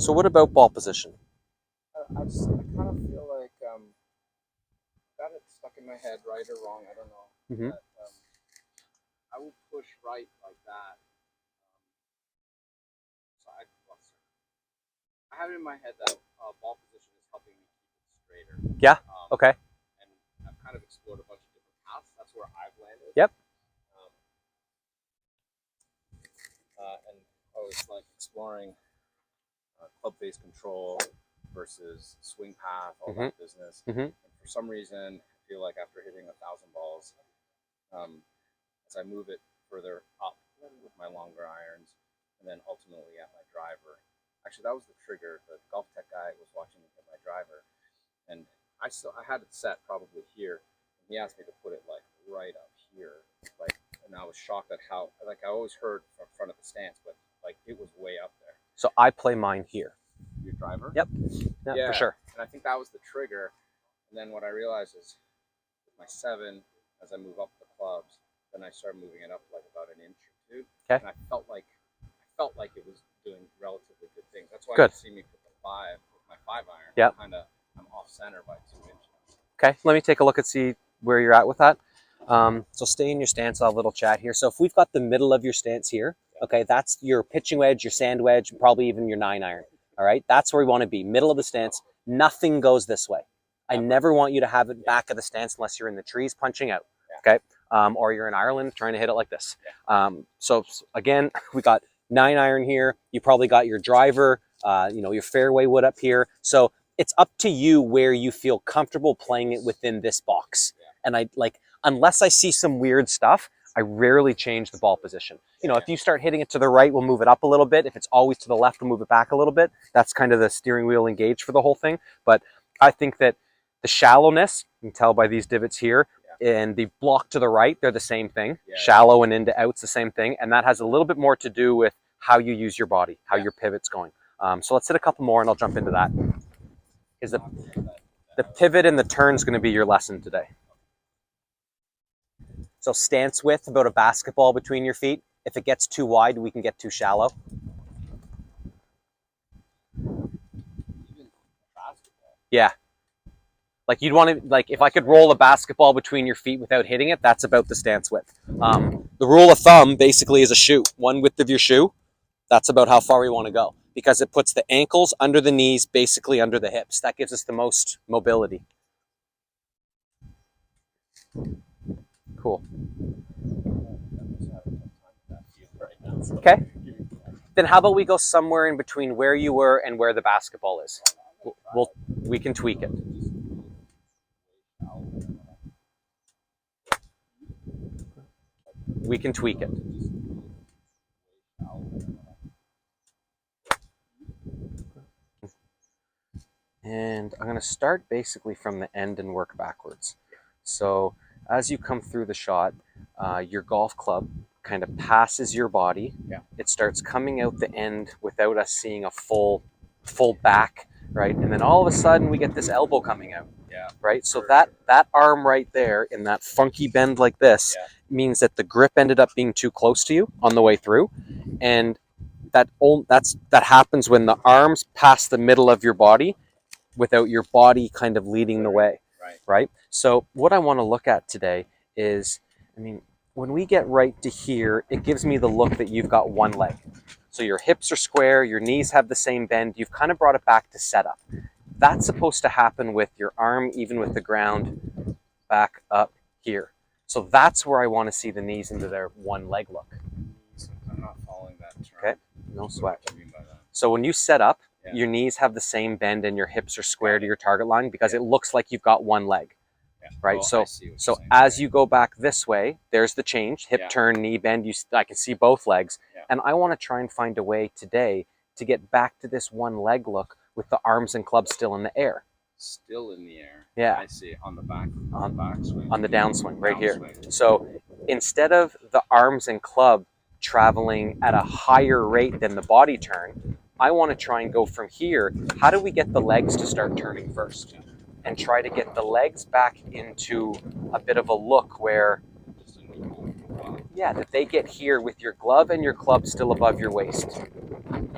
So what about ball position? I kind of feel like got it stuck in my head, right or wrong, I don't know. Mm-hmm. But, I will push right like that. So I have it in my head that ball position is helping me keep it straighter. Yeah. Okay. And I've kind of explored a bunch of different paths. That's where I've landed. Yep. And I was like exploring club face control versus swing path, all that business. And for some reason, I feel like after hitting 1,000 balls, as I move it further up with my longer irons, and then ultimately at my driver. Actually, that was the trigger. The golf tech guy was watching me hit my driver, and I had it set probably here. And he asked me to put it like right up here, like, and I was shocked at how, like, I always heard from front of the stance, but like it was way up there. So I play mine here. Your driver? Yep. Yeah, for sure. And I think that was the trigger. And then what I realized is with my 7, as I move up the clubs, then I started moving it up like about an inch or 2. Okay. And I felt like it was doing relatively good things. That's why Good. you see me put the 5 with my 5 iron. Yep. I'm off center by 2 inches. Okay, let me take a look and see where you're at with that. So stay in your stance. I'll have a little chat here. So if we've got the middle of your stance here, okay, that's your pitching wedge, your sand wedge, probably even your 9 iron. All right, that's where we want to be, middle of the stance. Nothing goes this way. I never want you to have it back of the stance unless you're in the trees punching out, okay? Or you're in Ireland trying to hit it like this. So again, we got 9 iron here. You probably got your driver, your fairway wood up here. So it's up to you where you feel comfortable playing it within this box. And unless I see some weird stuff, I rarely change the ball position. If you start hitting it to the right, we'll move it up a little bit. If it's always to the left, we'll move it back a little bit. That's kind of the steering wheel engaged for the whole thing. But I think that the shallowness, you can tell by these divots here, and the block to the right, they're the same thing. Shallow and into out's the same thing. And that has a little bit more to do with how you use your body, how your pivot's going. So let's hit a couple more and I'll jump into that. Is the pivot and the turn is going to be your lesson today. So stance width, about a basketball between your feet. If it gets too wide, we can get too shallow. Yeah. Like you'd want to, like if I could roll a basketball between your feet without hitting it, that's about the stance width. The rule of thumb basically is a shoe. One width of your shoe, that's about how far we want to go. Because it puts the ankles under the knees, basically under the hips. That gives us the most mobility. Cool. Okay. Then how about we go somewhere in between where you were and where the basketball is? We can tweak it. We can tweak it. And I'm going to start basically from the end and work backwards. So as you come through the shot, your golf club kind of passes your body. It starts coming out the end without us seeing a full back, right? And then all of a sudden we get this elbow coming out, right? So that arm right there in that funky bend like this means that the grip ended up being too close to you on the way through. And that happens when the arms pass the middle of your body without your body kind of leading the way, right? So what I want to look at today is, when we get right to here, it gives me the look that you've got one leg. So your hips are square, your knees have the same bend, you've kind of brought it back to setup. That's supposed to happen with your arm, even with the ground, back up here. So that's where I want to see the knees into their one leg look. I'm not following that term. Okay, no sweat. So when you set up, your knees have the same bend and your hips are square to your target line because it looks like you've got one leg, right? So as you go back this way, there's the change, hip turn, knee bend. I can see both legs. And I want to try and find a way today to get back to this one leg look with the arms and clubs still in the air. Still in the air. Yeah. I see. On the back. On the backswing. On the downswing right here. So instead of the arms and club traveling at a higher rate than the body turn, I want to try and go from here. How do we get the legs to start turning first? And try to get the legs back into a bit of a look where, that they get here with your glove and your club still above your waist.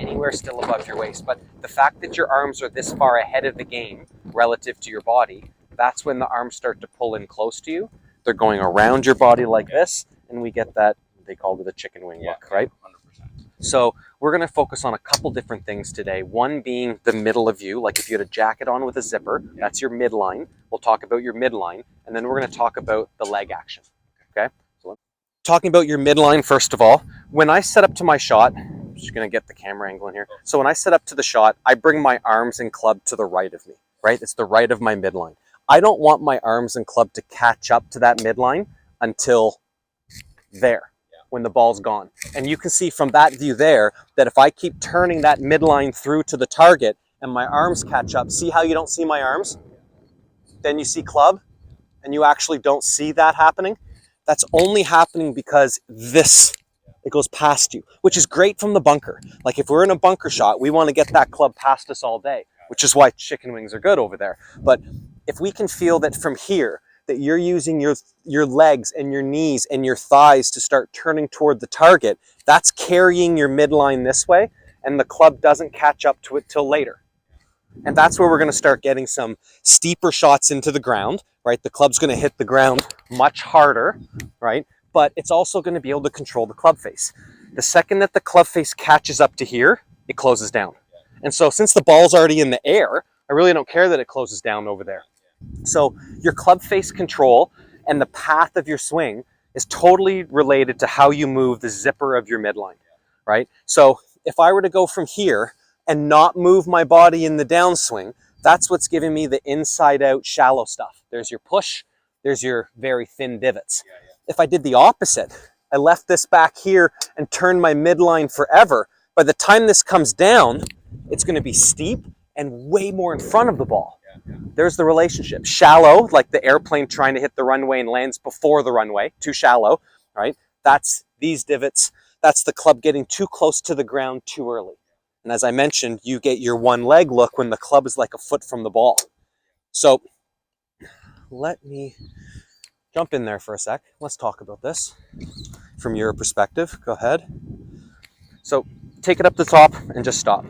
anywhere still above your waist. But the fact that your arms are this far ahead of the game relative to your body, that's when the arms start to pull in close to you. They're going around your body like this, and we get that, they called it a chicken wing look, right? 100%. So we're going to focus on a couple different things today. One being the middle of you, like if you had a jacket on with a zipper, that's your midline. We'll talk about your midline, and then we're going to talk about the leg action, okay? So talking about your midline, first of all, when I set up to my shot, I'm just going to get the camera angle in here. So when I set up to the shot, I bring my arms and club to the right of me, right? It's the right of my midline. I don't want my arms and club to catch up to that midline until there, when the ball's gone. And you can see from that view there that if I keep turning that midline through to the target and my arms catch up, see how you don't see my arms? Then you see club and you actually don't see that happening. That's only happening because it goes past you, which is great from the bunker. Like if we're in a bunker shot, we want to get that club past us all day, which is why chicken wings are good over there. But if we can feel that from here, that you're using your legs and your knees and your thighs to start turning toward the target, that's carrying your midline this way, and the club doesn't catch up to it till later. And that's where we're going to start getting some steeper shots into the ground, right? The club's going to hit the ground much harder, right? But it's also going to be able to control the club face. The second that the club face catches up to here, it closes down. And so since the ball's already in the air, I really don't care that it closes down over there. So your club face control and the path of your swing is totally related to how you move the zipper of your midline, right? So if I were to go from here and not move my body in the downswing, that's what's giving me the inside out shallow stuff. There's your push, there's your very thin divots. If I did the opposite, I left this back here and turned my midline forever, by the time this comes down, it's going to be steep and way more in front of the ball. There's the relationship. Shallow, like the airplane trying to hit the runway and lands before the runway, too shallow, right? That's these divots. That's the club getting too close to the ground too early. And as I mentioned, you get your one leg look when the club is like a foot from the ball. So let me jump in there for a sec. Let's talk about this from your perspective. Go ahead. So take it up the top and just stop.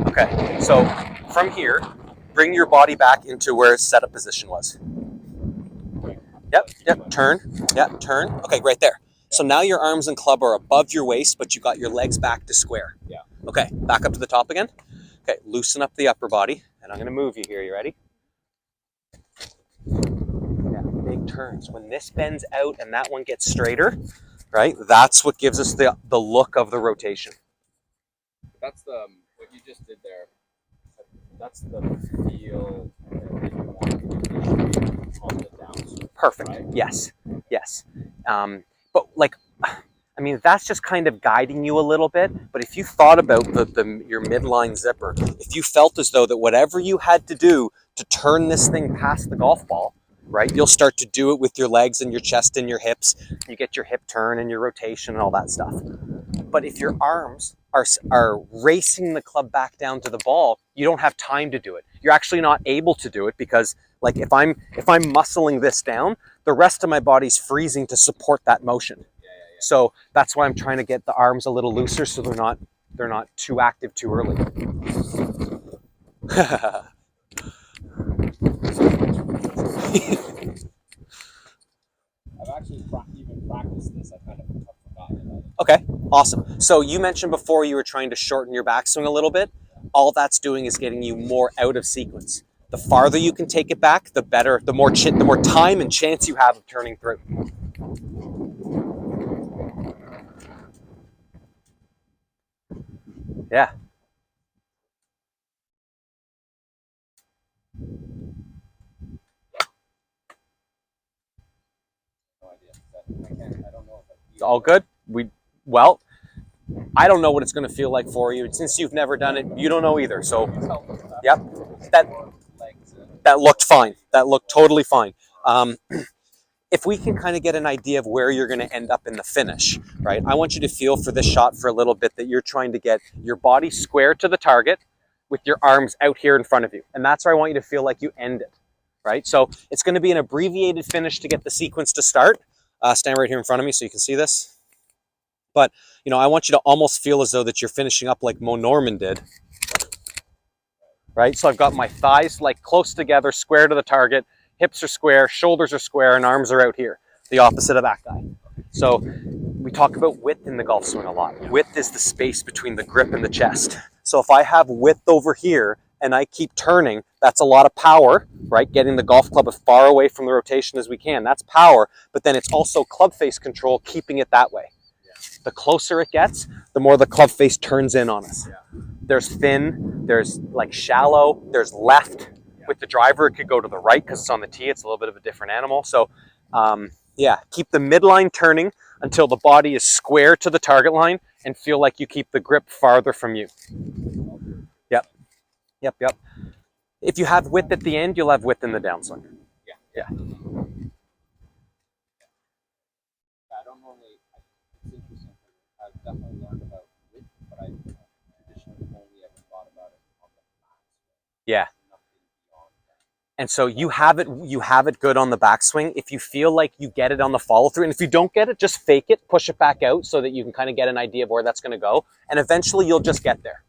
Okay, so from here, bring your body back into where its setup position was. Yep, turn, turn. Okay, right there. So now your arms and club are above your waist, but you got your legs back to square. Yeah. Okay, back up to the top again. Okay, loosen up the upper body, and I'm gonna move you here, you ready? Yeah, big turns. When this bends out and that one gets straighter, right, that's what gives us the look of the rotation. That's what you just did there. That's the feel that you want to initiate on the downswing. Perfect. Right? Yes. But like, I mean, that's just kind of guiding you a little bit. But if you thought about your midline zipper, if you felt as though that whatever you had to do to turn this thing past the golf ball, right, you'll start to do it with your legs and your chest and your hips. You get your hip turn and your rotation and all that stuff. But if your arms are racing the club back down to the ball, you don't have time to do it. You're actually not able to do it because, like, if I'm muscling this down, the rest of my body's freezing to support that motion. So that's why I'm trying to get the arms a little looser so they're not too active too early. I've actually even practiced this. I kind of forgotten about it. Okay, awesome. So you mentioned before you were trying to shorten your backswing a little bit. All that's doing is getting you more out of sequence. The farther you can take it back, the better, the more time and chance you have of turning through. Yeah. No idea. I don't know if It's all good. Well, I don't know what it's going to feel like for you. Since you've never done it, you don't know either. So, yep, that looked fine. That looked totally fine. If we can kind of get an idea of where you're going to end up in the finish, right? I want you to feel for this shot for a little bit that you're trying to get your body square to the target with your arms out here in front of you. And that's where I want you to feel like you end it, right? So it's going to be an abbreviated finish to get the sequence to start. Stand right here in front of me so you can see this. But, you know, I want you to almost feel as though that you're finishing up like Mo Norman did. Right? So I've got my thighs like close together, square to the target, hips are square, shoulders are square, and arms are out here, the opposite of that guy. So we talk about width in the golf swing a lot. Width is the space between the grip and the chest. So if I have width over here and I keep turning, that's a lot of power, right? Getting the golf club as far away from the rotation as we can. That's power, but then it's also club face control, keeping it that way. The closer it gets, the more the club face turns in on us. There's thin, there's like shallow, there's left. With the driver, it could go to the right because it's on the tee. It's a little bit of a different animal. So yeah, keep the midline turning until the body is square to the target line and feel like you keep the grip farther from you. Yep. If you have width at the end, you'll have width in the downswing. Yeah. I don't normally, it's interesting. I've definitely learned about width, but I traditionally only ever thought about it on the backswing. Yeah. And so you have it good on the backswing. If you feel like you get it on the follow through, and if you don't get it, just fake it, push it back out so that you can kind of get an idea of where that's going to go. And eventually you'll just get there.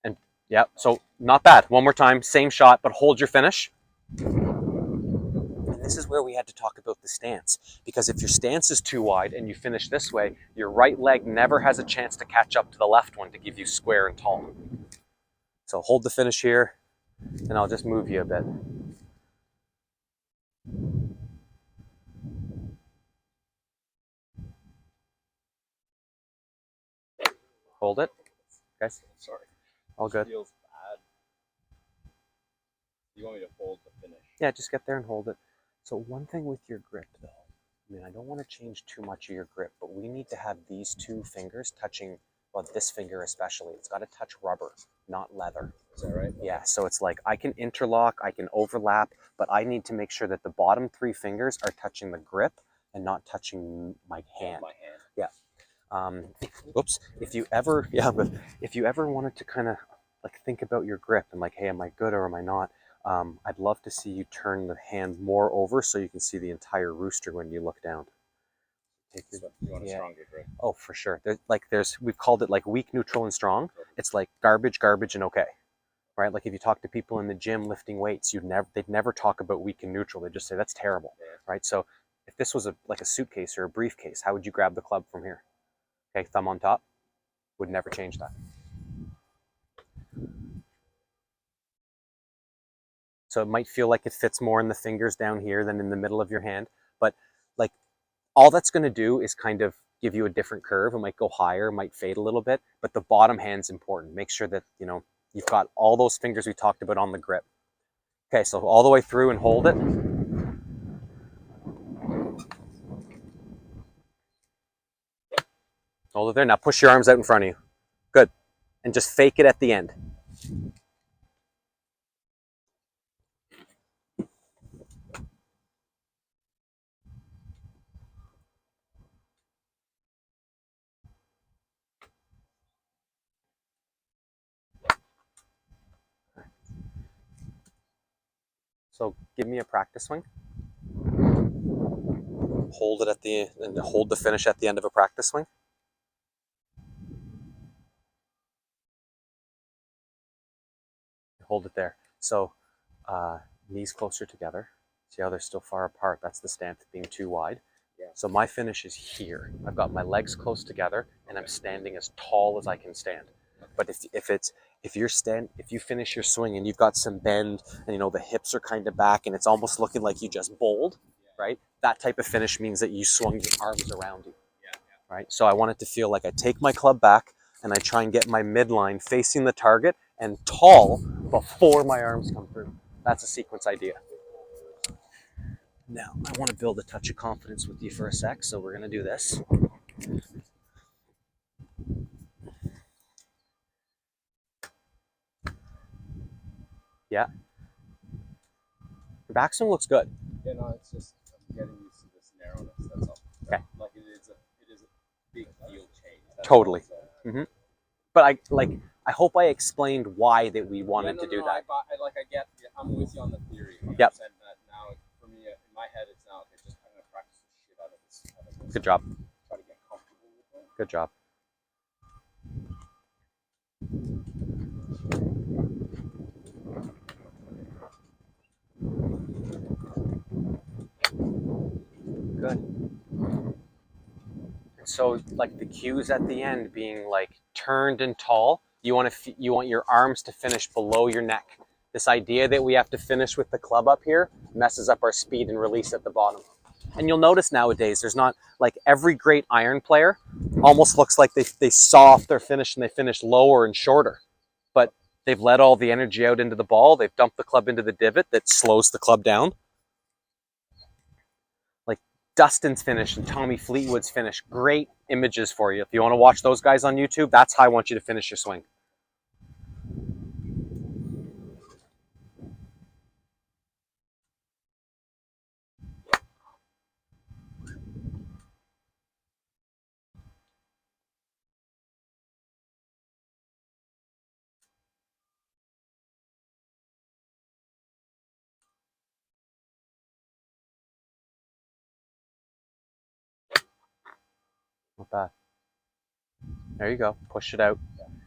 And yeah, so not bad. One more time, same shot, but hold your finish. And this is where we had to talk about the stance, because if your stance is too wide and you finish this way, your right leg never has a chance to catch up to the left one to give you square and tall. So hold the finish here, and I'll just move you a bit. Hold it. Guys, Sorry. all good. It feels bad. You want me to hold the finish? Yeah, just get there and hold it. So one thing with your grip, though, I mean, I don't want to change too much of your grip, but we need to have these two fingers touching, well, this finger especially. It's got to touch rubber, not leather. Is that right? Yeah, so it's like I can interlock, I can overlap, but I need to make sure that the bottom three fingers are touching the grip and not touching my hand. My hand. Yeah. Oops. If you ever wanted to kind of like think about your grip and like, hey, am I good or am I not? I'd love to see you turn the hand more over so you can see the entire rooster when you look down. You want a stronger grip? Oh, for sure. We've called it like weak, neutral, and strong. It's like garbage, and okay. Right? Like if you talk to people in the gym lifting weights, they'd never talk about weak and neutral. They just say that's terrible. Yeah. Right? So if this was like a suitcase or a briefcase, how would you grab the club from here? Okay, thumb on top. Would never change that. So it might feel like it fits more in the fingers down here than in the middle of your hand, but like all that's going to do is kind of give you a different curve. It might go higher, might fade a little bit, but the bottom hand's important. Make sure that, you know, you've got all those fingers we talked about on the grip. Okay, so all the way through and hold it. Hold it there. Now push your arms out in front of you. Good. And just fake it at the end. So give me a practice swing. Hold it and hold the finish at the end of a practice swing. Hold it there. So knees closer together. See how they're still far apart? That's the stance being too wide. Yeah. So my finish is here. I've got my legs close together and I'm standing as tall as I can stand. But if you finish your swing and you've got some bend and you know the hips are kind of back and it's almost looking like you just bowled, right? That type of finish means that you swung your arms around you. Right? So I want it to feel like I take my club back and I try and get my midline facing the target and tall before my arms come through. That's a sequence idea. Now, I want to build a touch of confidence with you for a sec, so we're going to do this. Yeah. Your backswing looks good. Yeah, no, it's just I'm getting used to this narrowness, that's all. Okay. Like it is a big deal change. Totally. Mm-hmm. But I hope I explained why that we wanted to do that. I get, I'm with you on the theory. 100%. Yep. That now, for me, in my head, it's now, okay, just I'm going to practice the shit out of this. Good job. Try to get comfortable with it. Good job. Good. So like the cues at the end being like turned and tall, you want your arms to finish below your neck. This idea that we have to finish with the club up here messes up our speed and release at the bottom. And you'll notice nowadays there's not, like, every great iron player almost looks like they saw off their finish and they finish lower and shorter. But they've let all the energy out into the ball. They've dumped the club into the divot that slows the club down. Like Dustin's finish and Tommy Fleetwood's finish, great images for you. If you want to watch those guys on YouTube, that's how I want you to finish your swing. Not bad. There you go. Push it out.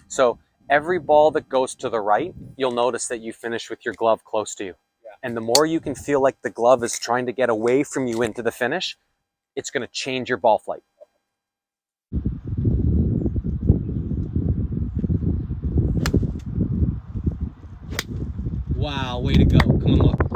So every ball that goes to the right, you'll notice that you finish with your glove close to you. Yeah. And the more you can feel like the glove is trying to get away from you into the finish, it's going to change your ball flight. Wow, way to go. Come on, look.